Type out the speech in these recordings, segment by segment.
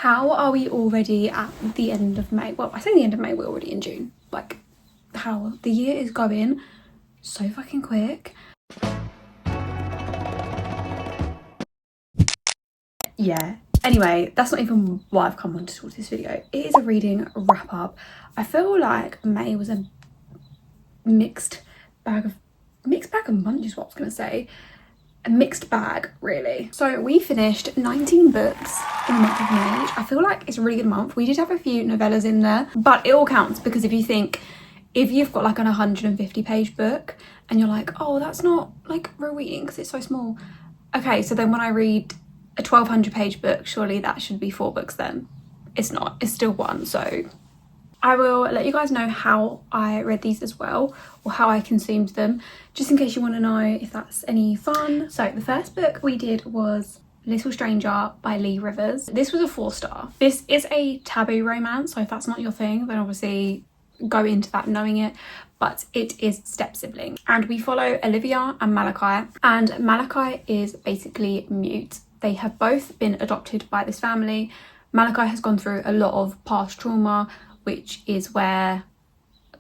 How are we already at the end of May? Well, I say the end of May, we're already in June. Like, how the year is going so fucking quick. Yeah. Anyway, that's not even why I've come on to talk this video. It is a reading wrap up. I feel like May was a mixed bag of munch is what I was gonna say. A mixed bag, really. So we finished 19 books in the month of May, which I feel like it's a really good month. We did have a few novellas in there, but it all counts, because if you've got like an 150 page book and you're like, oh, that's not like real reading because it's so small. Okay, so then when I read a 1200 page book, surely that should be 4 books then. It's not, it's still 1. So I will let you guys know how I read these as well, or how I consumed them, just in case you want to know if that's any fun. So the first book we did was Little Stranger by Lee Rivers. This was a 4-star. This is a taboo romance, so if that's not your thing, then obviously go into that knowing it, but it is step sibling. And we follow Olivia and Malachi, and Malachi is basically mute. They have both been adopted by this family. Malachi has gone through a lot of past trauma, which is where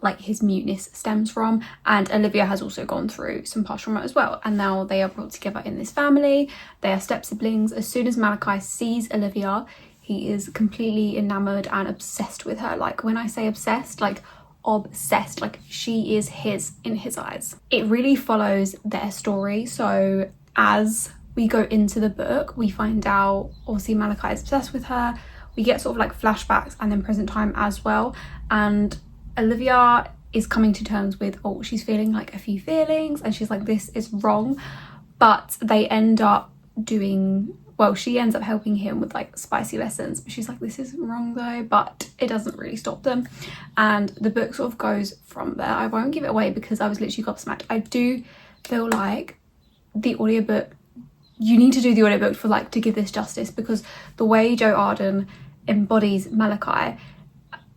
like his muteness stems from, and Olivia has also gone through some past trauma as well, and now they are brought together in this family. They are step siblings. As soon as Malachi sees Olivia, he is completely enamored and obsessed with her. Like, when I say obsessed, like obsessed, like she is his in his eyes. It really follows their story. So as we go into the book, we find out obviously Malachi is obsessed with her. We get sort of like flashbacks and then present time as well, and Olivia is coming to terms with, oh, she's feeling like a few feelings, and she's like, this is wrong. But they end up doing, well, she ends up helping him with like spicy lessons, but she's like, this isn't wrong though. But it doesn't really stop them, and the book sort of goes from there. I won't give it away because I was literally gobsmacked. I do feel like the audiobook, you need to do the audiobook for like to give this justice, because the way Joe Arden embodies Malachi,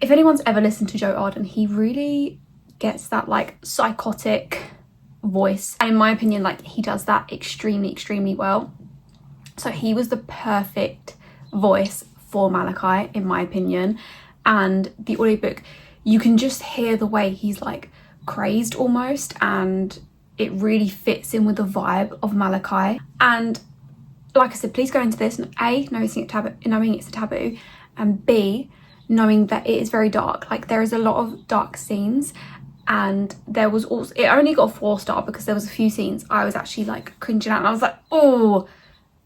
if anyone's ever listened to Joe Arden, he really gets that like psychotic voice, and in my opinion, like he does that extremely well. So he was the perfect voice for Malachi, in my opinion. And the audiobook, you can just hear the way he's like crazed almost, and it really fits in with the vibe of Malachi. And like I said, please go into this A, knowing it's a taboo, and B, knowing that it is very dark. Like, there is a lot of dark scenes, and there was also, it only got a 4-star because there was a few scenes I was actually like cringing at, and I was like, oh,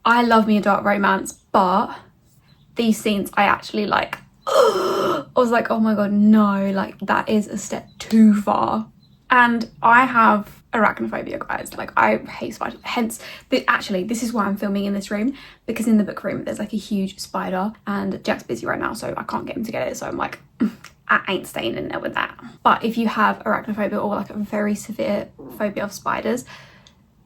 I love me a dark romance, but these scenes I actually like, I was like, oh my god, no, like that is a step too far. And I have arachnophobia, guys. Like, I hate spiders. Hence, actually, this is why I'm filming in this room, because in the book room there's like a huge spider, and Jack's busy right now, so I can't get him to get it. So I'm like, I ain't staying in there with that. But if you have arachnophobia, or like a very severe phobia of spiders,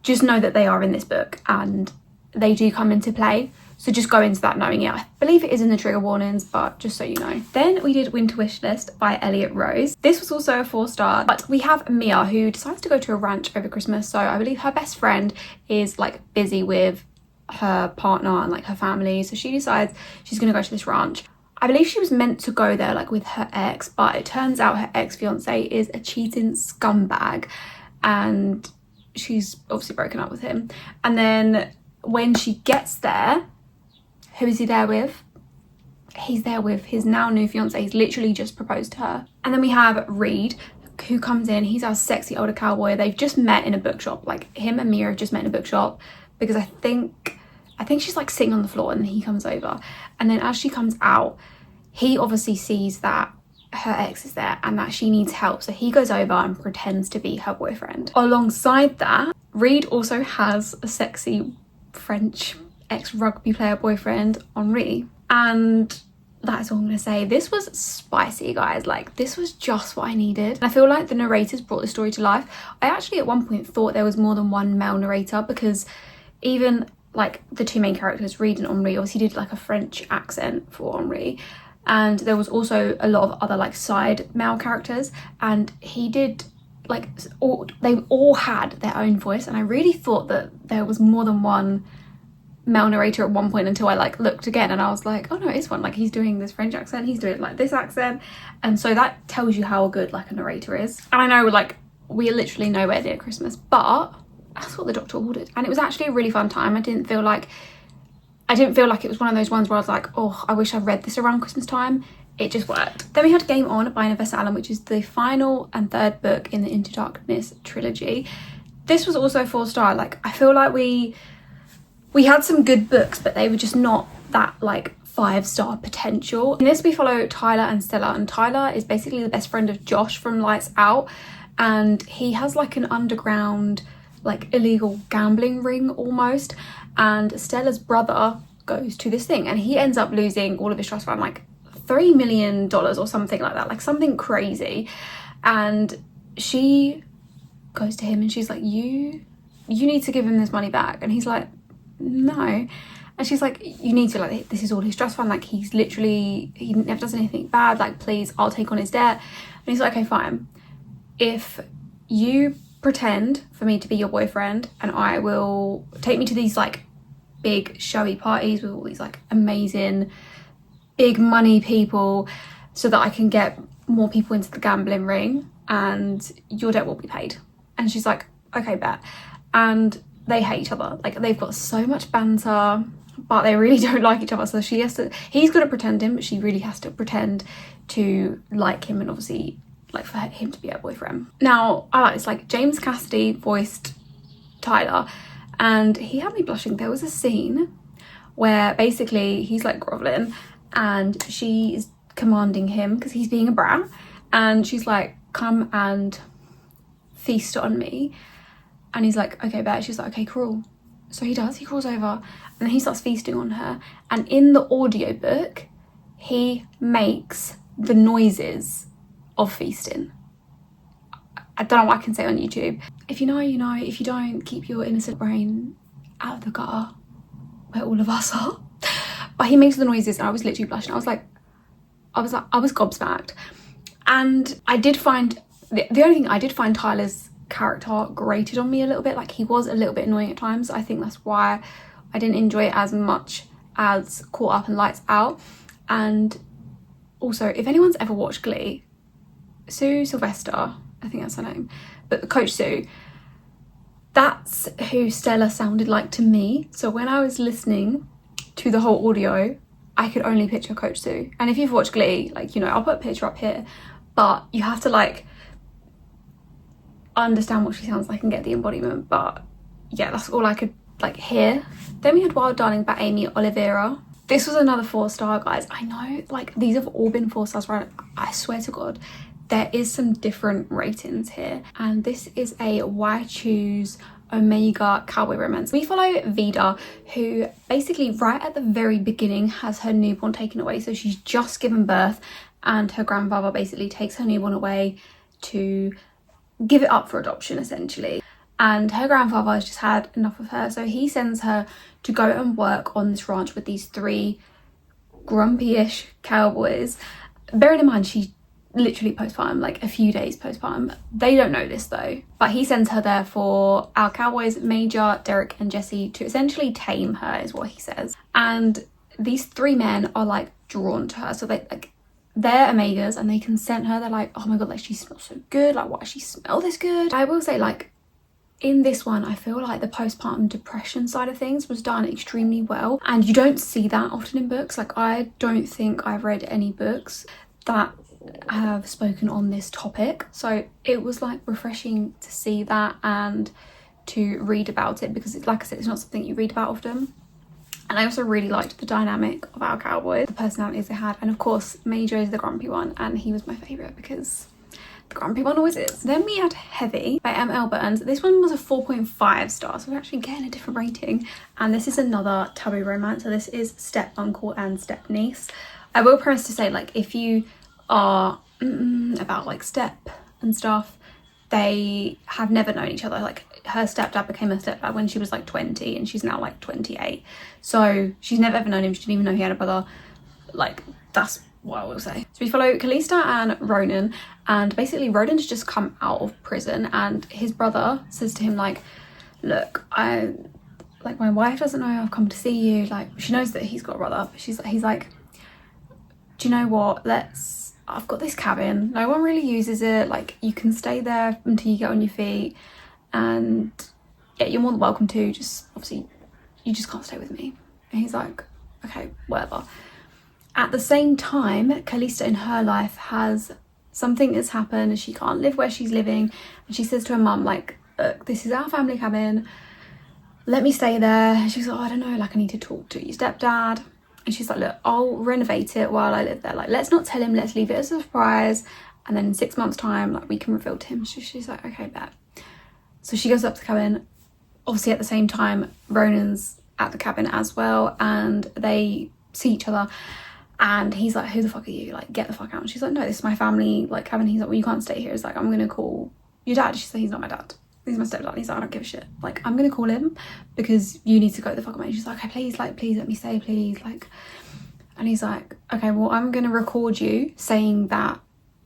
just know that they are in this book and they do come into play. So just go into that knowing it. I believe it is in the trigger warnings, but just so you know. Then we did Winter Wish List by Elliot Rose. This was also a 4-star, but we have Mia, who decides to go to a ranch over Christmas. So I believe her best friend is like busy with her partner and like her family. So she decides she's gonna go to this ranch. I believe she was meant to go there like with her ex, but it turns out her ex-fiance is a cheating scumbag, and she's obviously broken up with him. And then when she gets there, who is he there with? He's there with his now new fiance. He's literally just proposed to her. And then we have Reed, who comes in. He's our sexy older cowboy. They've just met in a bookshop. Like, him and Mia have just met in a bookshop, because I think she's like sitting on the floor, and then he comes over. And then as she comes out, he obviously sees that her ex is there and that she needs help. So he goes over and pretends to be her boyfriend. Alongside that, Reed also has a sexy French ex-rugby player boyfriend, Henri, and that's all I'm gonna say. This was spicy, guys. Like, this was just what I needed, and I feel like the narrators brought the story to life. I actually at one point thought there was more than one male narrator, because even like the 2 main characters, Reed and Henri, obviously did like a French accent for Henri, and there was also a lot of other like side male characters, and he did like they all had their own voice, and I really thought that there was more than one male narrator at one point until I like looked again and I was like, oh no, it's one, like he's doing this French accent, he's doing like this accent, and so that tells you how good like a narrator is. And I know like we're literally nowhere near Christmas, but that's what the doctor ordered, and it was actually a really fun time. I didn't feel like it was one of those ones where I was like, oh, I wish I read this around Christmas time. It just worked. Then we had Game On by Nevessa Allen, which is the final and third book in the Into Darkness trilogy. This was also 4-star. Like, I feel like we had some good books, but they were just not that like 5-star potential. In this we follow Tyler and Stella, and Tyler is basically the best friend of Josh from Lights Out, and he has like an underground like illegal gambling ring almost, and Stella's brother goes to this thing and he ends up losing all of his trust fund, like $3 million or something like that, like something crazy. And she goes to him and she's like, you need to give him this money back. And he's like, no. And she's like, you need to, like, this is all his trust fund, like he never does anything bad, like please, I'll take on his debt. And he's like, okay, fine, if you pretend for me to be your boyfriend and I will take me to these like big showy parties with all these like amazing big money people so that I can get more people into the gambling ring and your debt will be paid. And she's like, okay, bet. And they hate each other, like they've got so much banter, but they really don't like each other. So he's good at pretending, but she really has to pretend to like him and obviously like for him to be her boyfriend. Now I like this, like James Cassidy voiced Tyler and he had me blushing. There was a scene where basically he's like groveling and she is commanding him because he's being a brat, and she's like, come and feast on me. And he's like, okay, bet. She's like, okay, crawl. So he does, he crawls over and he starts feasting on her, and in the audiobook he makes the noises of feasting. I don't know what I can say on YouTube. If you know, you know. If you don't, keep your innocent brain out of the gutter where all of us are. But he makes the noises and I was literally blushing. I was gobsmacked. And I did find, the only thing I did find Tyler's character grated on me a little bit. Like he was a little bit annoying at times. I think that's why I didn't enjoy it as much as Caught Up and Lights Out. And also, if anyone's ever watched Glee, Sue Sylvester, I think that's her name, but Coach Sue, that's who Stella sounded like to me. So when I was listening to the whole audio, I could only picture Coach Sue. And if you've watched Glee, like, you know, I'll put a picture up here, but you have to like understand what she sounds like and get the embodiment. But yeah, that's all I could like hear. Then we had Wild Darling by Amy Oliveira. This was another 4-star, guys. I know like these have all been 4 stars, right? I swear to God, there is some different ratings here. And this is a Why Choose Omega cowboy romance. We follow Vida, who basically right at the very beginning has her newborn taken away. So she's just given birth and her grandfather basically takes her newborn away to give it up for adoption essentially. And her grandfather has just had enough of her, so he sends her to go and work on this ranch with these 3 grumpy-ish cowboys. Bearing in mind she literally postpartum, like a few days postpartum. They don't know this though, but he sends her there for our cowboys Major, Derek and Jesse to essentially tame her, is what he says. And these 3 men are like drawn to her, so they're Omegas and they can scent her. They're like, oh my God, like she smells so good, like why does she smell this good? I will say, like, in this one I feel like the postpartum depression side of things was done extremely well, and you don't see that often in books. Like I don't think I've read any books that have spoken on this topic, so it was like refreshing to see that and to read about it, because it's, like I said, it's not something you read about often. And I also really liked the dynamic of our cowboys, the personalities they had, and of course Major is the grumpy one, and he was my favourite because the grumpy one always is. Then we had Heavy by M.L. Burns. This one was a 4.5 stars, so we're actually getting a different rating. And this is another taboo romance, so this is Step Uncle and Step Niece. I will premise to say, like, if you are about like step and stuff, they have never known each other. Like her stepdad became her stepdad when she was like 20 and she's now like 28, so she's never ever known him. She didn't even know he had a brother. Like, that's what I will say. So we follow Kalista and Ronan, and basically Ronan's just come out of prison and his brother says to him like, look, like, my wife doesn't know I've come to see you. Like, she knows that he's got a brother, but he's like, do you know what, I've got this cabin, no one really uses it, like, you can stay there until you get on your feet, and yeah, you're more than welcome to, just obviously you just can't stay with me. And he's like, okay, whatever. At the same time, Calista in her life something has happened and she can't live where she's living, and she says to her mum, like, look, this is our family cabin, let me stay there. And she's like, oh, I don't know, like, I need to talk to your stepdad. And she's like, look, I'll renovate it while I live there, like, let's not tell him, let's leave it as a surprise, and then in 6 months time, like, we can reveal to him. She's like, okay, bet. So she goes up to the cabin. Obviously at the same time, Ronan's at the cabin as well, and they see each other, and he's like, who the fuck are you, like, get the fuck out. And she's like, no, this is my family, like, cabin. He's like, well, you can't stay here. He's like, I'm gonna call your dad. She's like, he's not my dad, he's my stepdad. He's like, I don't give a shit, like, I'm gonna call him because you need to go the fuck away. She's like, okay, please, like, please let me stay, please, like. And he's like, okay, well, I'm gonna record you saying that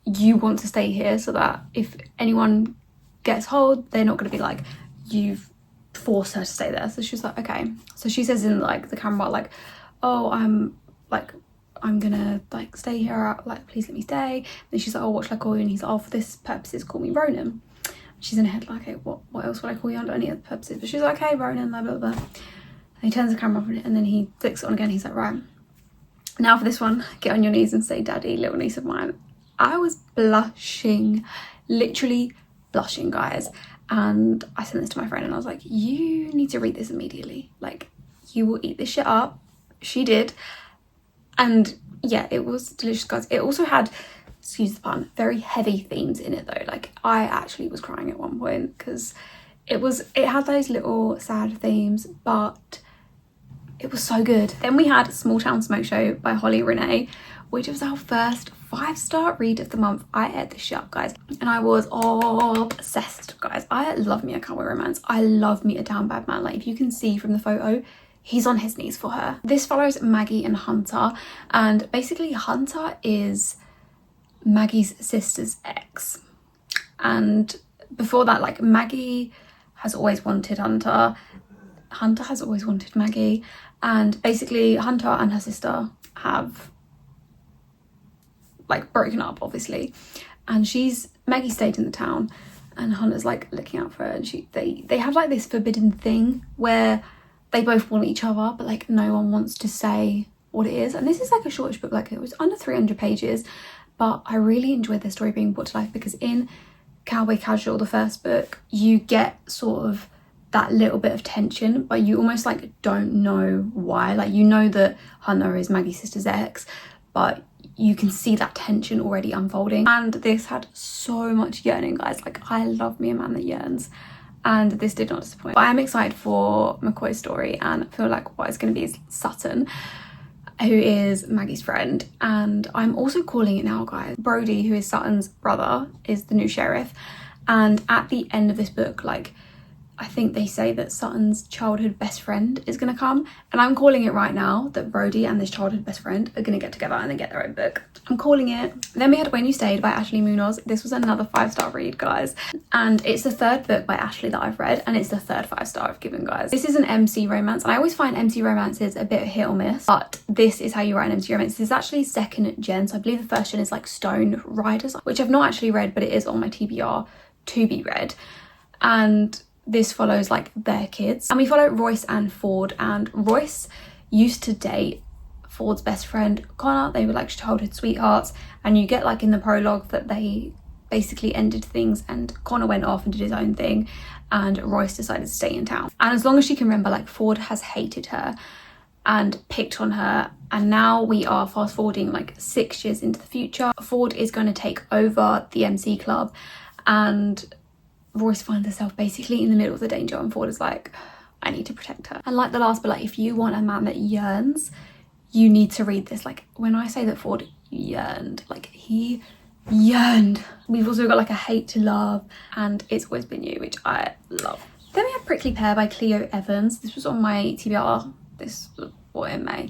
you want to stay here, so that if anyone gets hold, they're not gonna be like, you've forced her to stay there. So she's like, okay. So she says in, like, the camera, like, oh, I'm gonna, like, stay here, like, please let me stay. Then she's like, oh, what should I call you? And he's like, oh, for this purposes, call me Ronan. She's in her head like, okay, what else would I call you under any other purposes? But she's like, okay, Ronan, blah, blah, blah. And he turns the camera off, and then he flicks it on again. He's like, right, now for this one, get on your knees and say, daddy, little niece of mine. I was blushing, literally blushing, guys. And I sent this to my friend and I was like, you need to read this immediately. Like, you will eat this shit up. She did. And yeah, it was delicious, guys. It also had, excuse the pun, very heavy themes in it though. Like, I actually was crying at one point because it had those little sad themes, but it was so good. Then we had Small Town Smoke Show by Holly Renee, which was our first 5-star read of the month. I ate this shit up, guys, and I was obsessed, guys. I love me a cowboy romance. I love me a down bad man. Like, if you can see from the photo, he's on his knees for her. This follows Maggie and Hunter, and basically Hunter is Maggie's sister's ex. And before that, like, Maggie has always wanted Hunter. Hunter has always wanted Maggie, and basically Hunter and her sister have, like, broken up, obviously, and Maggie stayed in the town, and Hunter's, like, looking out for her, and they have, like, this forbidden thing where they both want each other, but, like, no one wants to say what it is. And this is, like, a shortish book, like, it was under 300 pages, but I really enjoyed their story being brought to life, because in Cowboy Casual, the first book, you get sort of that little bit of tension, but you almost, like, don't know why. Like, you know that Hunter is Maggie's sister's ex, but you can see that tension already unfolding. And this had so much yearning, guys. Like, I love me a man that yearns, and this did not disappoint. But I am excited for McCoy's story, and I feel like what it's going to be is Sutton, who is Maggie's friend. And I'm also calling it now, guys. Brody, who is Sutton's brother, is the new sheriff, and at the end of this book, like, I think they say that Sutton's childhood best friend is going to come, and I'm calling it right now that Brody and this childhood best friend are going to get together and then get their own book. I'm calling it. Then we had When You Stayed by Ashley Munoz. This was another 5-star read, guys, and it's the third book by Ashley that I've read, and it's the third 5-star I've given, guys. This is an MC romance, and I always find MC romances a bit hit or miss, but this is how you write an MC romance. This is actually second gen, so I believe the first gen is like Stone Riders, which I've not actually read, but it is on my TBR to be read. And this follows, like, their kids, and we follow Royce and Ford. And Royce used to date Ford's best friend Connor. They were, like, childhood sweethearts, and you get, like, in the prologue that they basically ended things, and Connor went off and did his own thing, and Royce decided to stay in town. And as long as she can remember, like, Ford has hated her and picked on her, and now we are fast forwarding, like, 6 years into the future. Ford is going to take over the MC club, and Royce finds herself basically in the middle of the danger, and Ford is like, I need to protect her. And like the last, but like, if you want a man that yearns, you need to read this. Like, when I say that Ford yearned, like, he yearned. We've also got, like, a hate to love, and It's Always Been You, which I love. Then we have Prickly Pear by Cleo Evans. This was on my TBR, this was in May.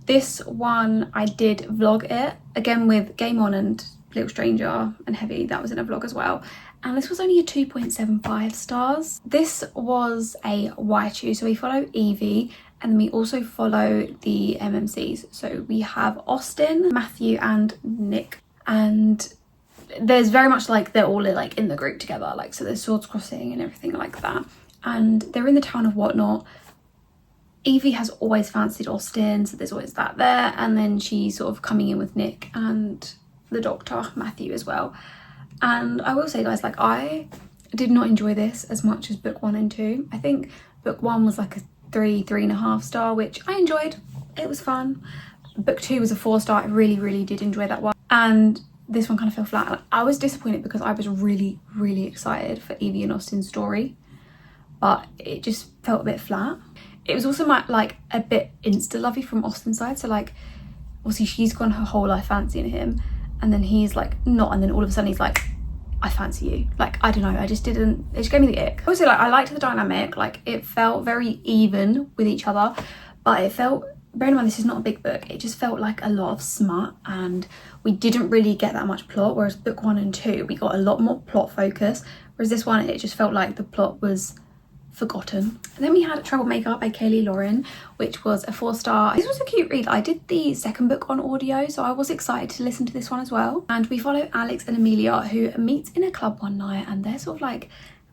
This one, I did vlog it, again with Game On and Little Stranger and Heavy, that was in a vlog as well. And this was only a 2.75 stars. This was a Waichu, so we follow Evie and then we also follow the MMCs. So we have Austin, Matthew and Nick, and there's very much like they're all like in the group together, like so there's swords crossing and everything like that, and they're in the town of Whatnot. Evie has always fancied Austin, so there's always that there, and then she's sort of coming in with Nick and the doctor Matthew as well. And I will say, guys, like I did not enjoy this as much as book 1 and 2. I think book 1 was like a 3.5 star, which I enjoyed. It was fun. Book 2 was a 4 star. I really did enjoy that one. And this one kind of fell flat. I was disappointed because I was really excited for Evie and Austin's story, but it just felt a bit flat. It was also like a bit insta-lovey from Austin's side. So like, obviously she's gone her whole life fancying him, and then he's like not, and then all of a sudden he's like, I fancy you. Like, I don't know, it just gave me the ick. Also, like, I liked the dynamic, like it felt very even with each other, but it felt, bearing in mind this is not a big book, it just felt like a lot of smut, and we didn't really get that much plot, whereas book 1 and 2 we got a lot more plot focus, whereas this one it just felt like the plot was forgotten. And then we had Troublemaker by Kaylee Lauren, which was a 4 star. This was a cute read. I did the second book on audio, so I was excited to listen to this one as well. And we follow Alex and Amelia, who meet in a club one night, and they're sort of like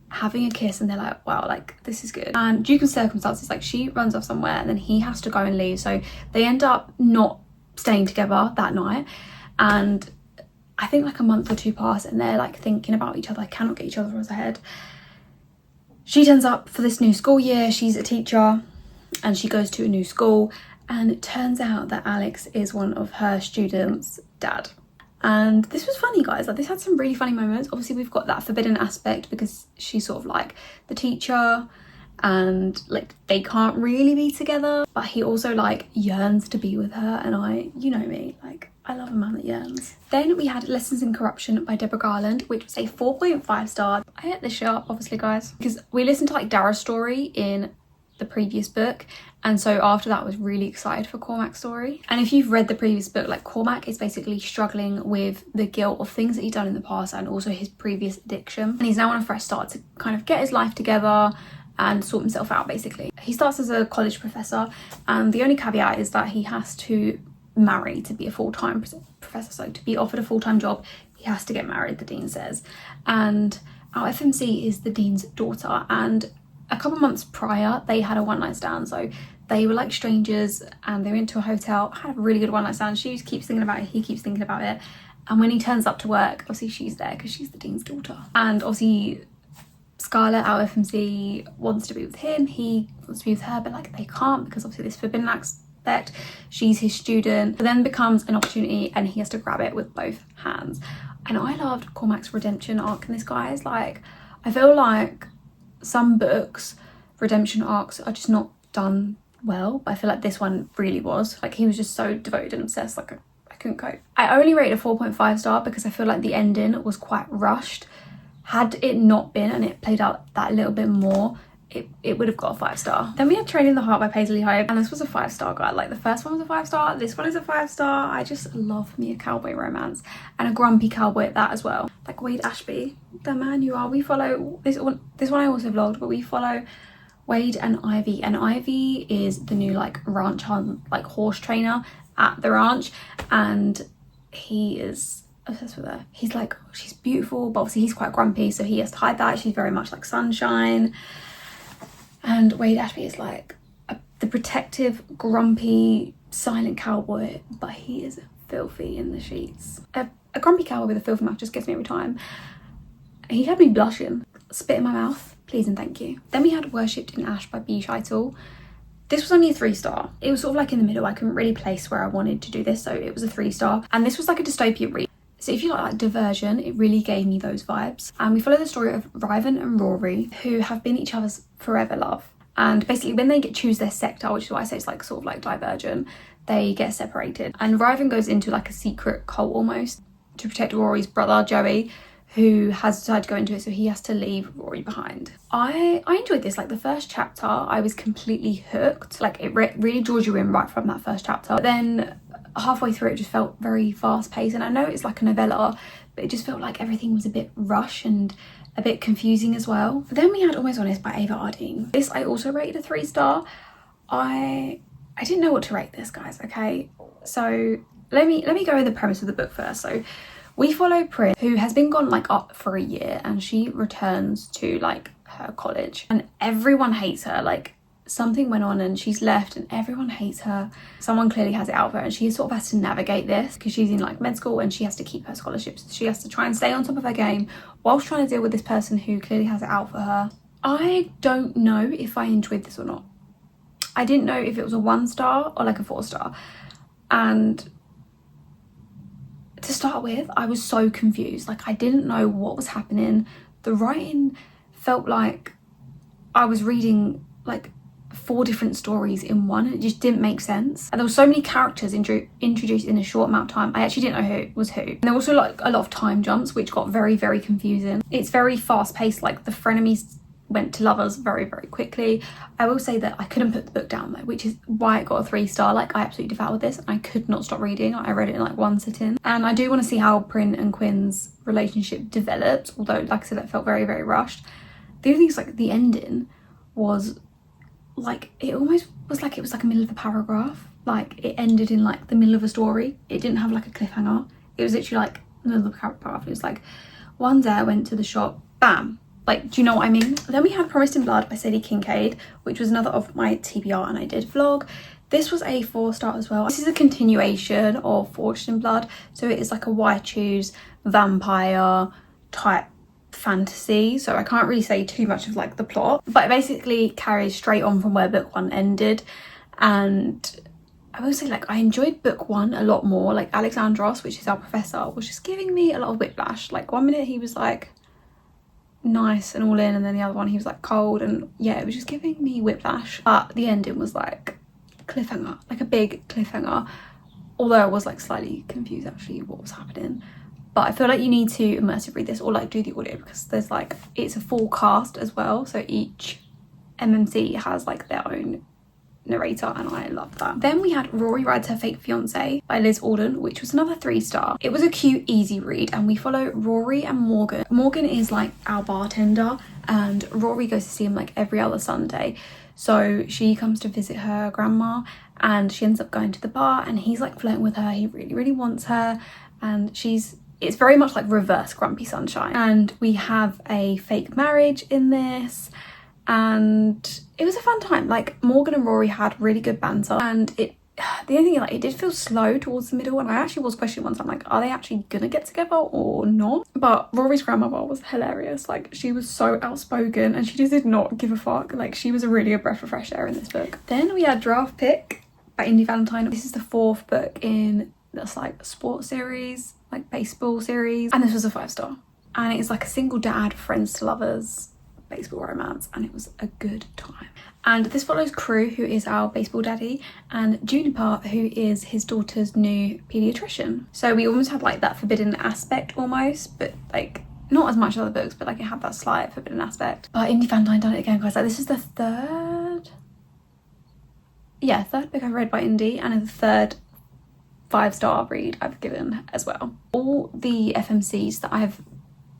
having a kiss, and they're like, wow, like this is good. And due to circumstances, like she runs off somewhere and then he has to go and leave, so they end up not staying together that night. And I think like a month or 2 pass and they're like thinking about each other, cannot get each other out of head. She turns up for this new school year. She's a teacher and she goes to a new school, and it turns out that Alex is one of her students' dad. And this was funny, guys. Like, this had some really funny moments. Obviously we've got that forbidden aspect because she's sort of like the teacher and like they can't really be together, but he also like yearns to be with her, and you know me, like I love a man that yearns. Then we had Lessons in Corruption by Deborah Garland, which was a 4.5 star. I hit this shit up, obviously, guys, because we listened to like Dara's story in the previous book, and so after that I was really excited for Cormac's story. And if you've read the previous book, like Cormac is basically struggling with the guilt of things that he's done in the past and also his previous addiction, and he's now on a fresh start to kind of get his life together and sort himself out. Basically he starts as a college professor, and the only caveat is that he has to marry to be a full-time professor. So to be offered a full-time job he has to get married, the dean says. And our FMC is the dean's daughter, and a couple months prior they had a one-night stand. So they were like strangers and they went to a hotel, had a really good one-night stand. She keeps thinking about it, he keeps thinking about it, and when he turns up to work, obviously she's there because she's the dean's daughter. And obviously Scarlett, our FMC, wants to be with him, he wants to be with her, but like they can't because obviously this forbidden aspect, she's his student. But then becomes an opportunity and he has to grab it with both hands. And I loved Cormac's redemption arc in this, guys. Like, I feel like some books redemption arcs are just not done well, but I feel like this one really was. Like, he was just so devoted and obsessed, like I couldn't cope. I only rated a 4.5 star because I feel like the ending was quite rushed. Had it not been and it played out that little bit more, it would have got a 5 star. Then we had Training the Heart by Paisley Hope, and this was a 5 star, guy. Like, the first one was a 5 star, this one is a 5 star. I just love me a cowboy romance, and a grumpy cowboy at that as well. Like Wade Ashby, the man you are. We follow this one I also vlogged, but we follow Wade and Ivy, and Ivy is the new like ranch hand, like horse trainer at the ranch, and he is obsessed with her. He's like, oh, she's beautiful, but obviously he's quite grumpy, so he has to hide that. She's very much like sunshine. And Wade Ashby is like the protective, grumpy, silent cowboy, but he is filthy in the sheets. A grumpy cowboy with a filthy mouth just gets me every time. He had me blushing. Spit in my mouth, please and thank you. Then we had Worshipped in Ash by B. Scheitel. This was only a 3 star. It was sort of like in the middle. I couldn't really place where I wanted to do this, so it was a 3 star. And this was like a dystopian read. So if you like diversion, it really gave me those vibes. And we follow the story of Riven and Rory, who have been each other's forever love. And basically when they choose their sector, which is why I say it's like sort of like divergent, they get separated. And Riven goes into like a secret cult almost to protect Rory's brother, Joey, who has decided to go into it, so he has to leave Rory behind. I enjoyed this. Like the first chapter, I was completely hooked. Like it really draws you in right from that first chapter. But then halfway through it just felt very fast paced, and I know it's like a novella, but it just felt like everything was a bit rushed and a bit confusing as well. But then we had Almost Honest by Ava Ardeen. This I also rated a 3-star. I didn't know what to rate this, guys, okay? So let me go with the premise of the book first. So we follow Prim, who has been gone like up for a year, and she returns to like her college, and everyone hates her. Like something went on and she's left and everyone hates her. Someone clearly has it out for her, and she sort of has to navigate this because she's in like med school and she has to keep her scholarships. She has to try and stay on top of her game whilst trying to deal with this person who clearly has it out for her. I don't know if I enjoyed this or not. I didn't know if it was a 1-star or like a 4-star. And to start with, I was so confused. Like I didn't know what was happening. The writing felt like I was reading like 4 different stories in one. It just didn't make sense. And there were so many characters introduced in a short amount of time. I actually didn't know who was who. And there were also like a lot of time jumps, which got very, very confusing. It's very fast paced. Like the frenemies went to lovers very, very quickly. I will say that I couldn't put the book down though, which is why it got a 3-star. Like I absolutely devoured this and I could not stop reading. I read it in like one sitting, and I do want to see how Prin and Quinn's relationship developed, although like I said, it felt very, very rushed. The other thing is like the ending was like, it almost was like it was like a middle of a paragraph. Like it ended in like the middle of a story. It didn't have like a cliffhanger. It was literally like the middle of a paragraph. It was like, one day I went to the shop, bam. Like, do you know what I mean? Then we had Promised in Blood by Sadie Kincaid, which was another of my TBR and I did vlog. This was a 4-star as well. This is a continuation of Forged in Blood. So it is like a why choose vampire type fantasy. So I can't really say too much of like the plot, but it basically carries straight on from where book 1 ended. And I will say like I enjoyed book 1 a lot more. Like Alexandros, which is our professor, was just giving me a lot of whiplash. Like one minute he was like nice and all in, and then the other one he was like cold, and yeah, it was just giving me whiplash. But the ending was like cliffhanger, like a big cliffhanger, although I was like slightly confused actually what was happening. But I feel like you need to immersive read this or like do the audio, because there's like, it's a full cast as well, so each MMC has like their own narrator, and I love that. Then we had Rory Rides Her Fake Fiance by Liz Alden, which was another 3-star. It was a cute, easy read, and we follow Rory and Morgan. Morgan is like our bartender, and Rory goes to see him like every other Sunday. So she comes to visit her grandma, and she ends up going to the bar, and he's like flirting with her. He really, really wants her, and it's very much like reverse Grumpy Sunshine. And we have a fake marriage in this, and it was a fun time. Like Morgan and Rory had really good banter, and the only thing, like, it did feel slow towards the middle, and I actually was questioning once, I'm like, are they actually gonna get together or not? But Rory's grandmother was hilarious. Like she was so outspoken and she just did not give a fuck. Like she was really a breath of fresh air in this book. Then we had Draft Pick by Indy Valentine. This is the 4th book in this like sports series, like baseball series, and this was a 5-star, and it's like a single dad, friends to lovers baseball romance, and it was a good time. And this follows Crew, who is our baseball daddy, and Juniper, who is his daughter's new pediatrician. So we almost had like that forbidden aspect almost, but like not as much as other books, but like it had that slight forbidden aspect. But Indy Valentine done it again, guys. Like this is the third book I've read by Indy, and the third 5-star read I've given as well. All the FMCs that I've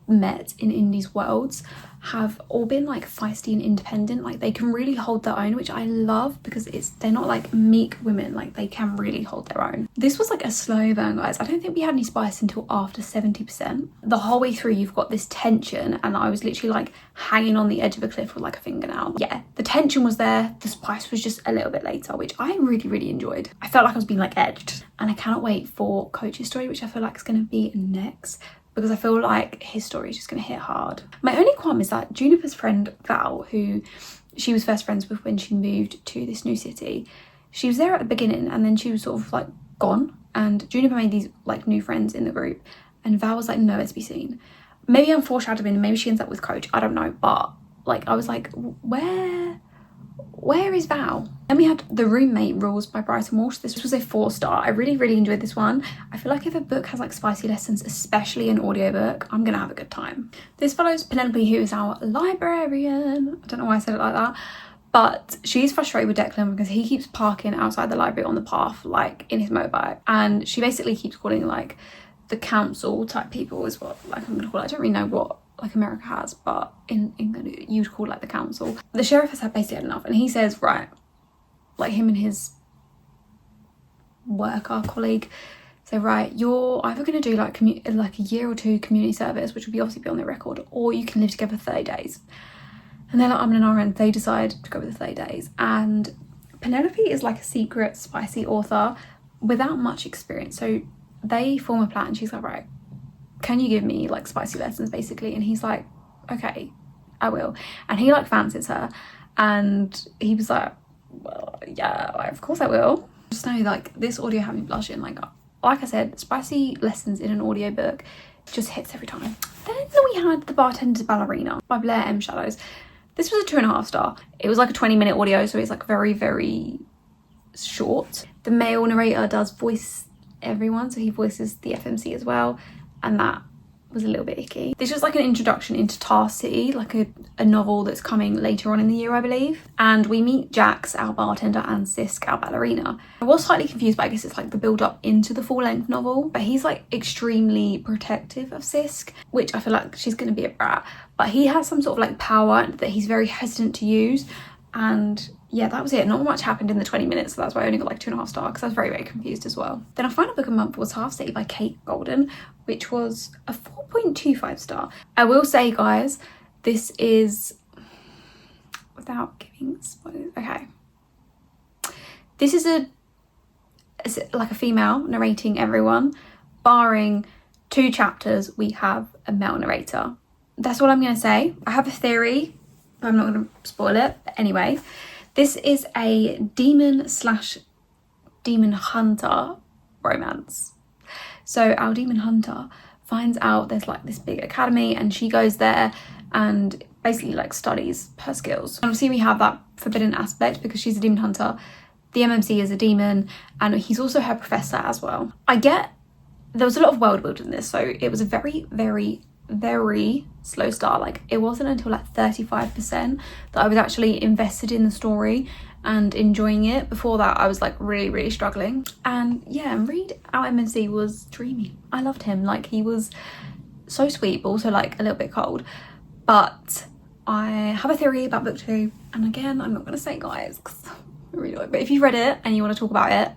met in Indy's worlds have all been like feisty and independent. Like they can really hold their own, which I love, because they're not like meek women. Like they can really hold their own. This was like a slow burn, guys. I don't think we had any spice until after 70%. The whole way through you've got this tension, and I was literally like hanging on the edge of a cliff with like a fingernail. Yeah, the tension was there, the spice was just a little bit later, which I really, really enjoyed. I felt like I was being like edged, and I cannot wait for Coach's story, which I feel like is going to be next, because I feel like his story is just going to hit hard. My only qualm is that Juniper's friend Val, who she was first friends with when she moved to this new city, she was there at the beginning and then she was sort of like gone, and Juniper made these like new friends in the group, and Val was like nowhere to be seen. Maybe I'm foreshadowing, maybe she ends up with Coach, I don't know, but like I was like, where where is Val? Then we had The Roommate Rules by Bryson Walsh. This was a 4-star. I really enjoyed this one. I feel like if a book has like spicy lessons, especially an audiobook, I'm gonna have a good time. This follows Penelope, who is our librarian. I don't know why I said it like that, but she's frustrated with Declan because he keeps parking outside the library on the path, like in his motorbike, and she basically keeps calling like the council type people is what like I'm gonna call it. I don't really know what like America has, but in England you'd call it like the council. The sheriff has basically had enough, and he says, right, like him and his worker colleague say, right, you're either going to do like a year or 2 community service, which will be obviously be on their record, or you can live together for 30 days. And they're like, I'm an RN. They decide to go with the 30 days. And Penelope is like a secret spicy author without much experience, so they form a plan. She's like, right, can you give me like spicy lessons basically? And he's like, okay, I will. And he like fancies her, and he was like, well, yeah, of course I will. Just know like this audio had me blushing. Like I said, spicy lessons in an audiobook just hits every time. Then we had The Bartender's Ballerina by Blair M. Shadows. This was a 2.5 star. It was like a 20-minute audio, so it's like very short. The male narrator does voice everyone, so he voices the FMC as well, and that was a little bit icky. This was like an introduction into Tar City, like a novel that's coming later on in the year, I believe. And we meet Jax, our bartender, and Sisk, our ballerina. I was slightly confused, but I guess it's like the build up into the full-length novel. But he's like extremely protective of Sisk, which I feel like she's gonna be a brat. But he has some sort of like power that he's very hesitant to use. And yeah, that was it. Not much happened in the 20 minutes, so that's why I only got like 2.5 stars, because I was very confused as well. Then our final book of the month was Half City by Kate Golden, which was a 4.25 star. I will say, guys, this is, without giving spoilers, okay. This is like a female narrating everyone, barring 2 chapters, we have a male narrator. That's what I'm gonna say. I have a theory, but I'm not gonna spoil it. But anyway, this is a demon hunter romance. So our demon hunter finds out there's like this big academy, and she goes there and basically like studies her skills. Obviously we have that forbidden aspect because she's a demon hunter. The MMC is a demon, and he's also her professor as well. There was a lot of world building in this, so it was a very slow start. Like it wasn't until like 35% that I was actually invested in the story and enjoying it. Before that I was like really struggling. And yeah, Reed, our MMC, was dreamy. I loved him. Like he was so sweet, but also like a little bit cold. But I have a theory about book 2, and again I'm not gonna say, guys, because I really like it. But if you've read it and you want to talk about it,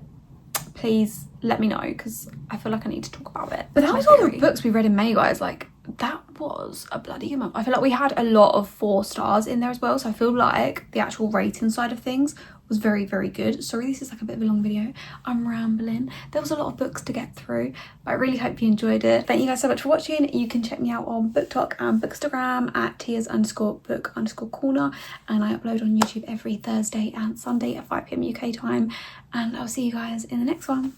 please let me know, because I feel like I need to talk about it. But that was all the books we read in May, guys. Like that was a bloody good month. I feel like we had a lot of 4 stars in there as well, so I feel like the actual rating side of things was very good. Sorry, this is like a bit of a long video. I'm rambling. There was a lot of books to get through, but I really hope you enjoyed it. Thank you guys so much for watching. You can check me out on BookTok and Bookstagram at tias_book_corner, and I upload on YouTube every Thursday and Sunday at 5 PM UK time, and I'll see you guys in the next one.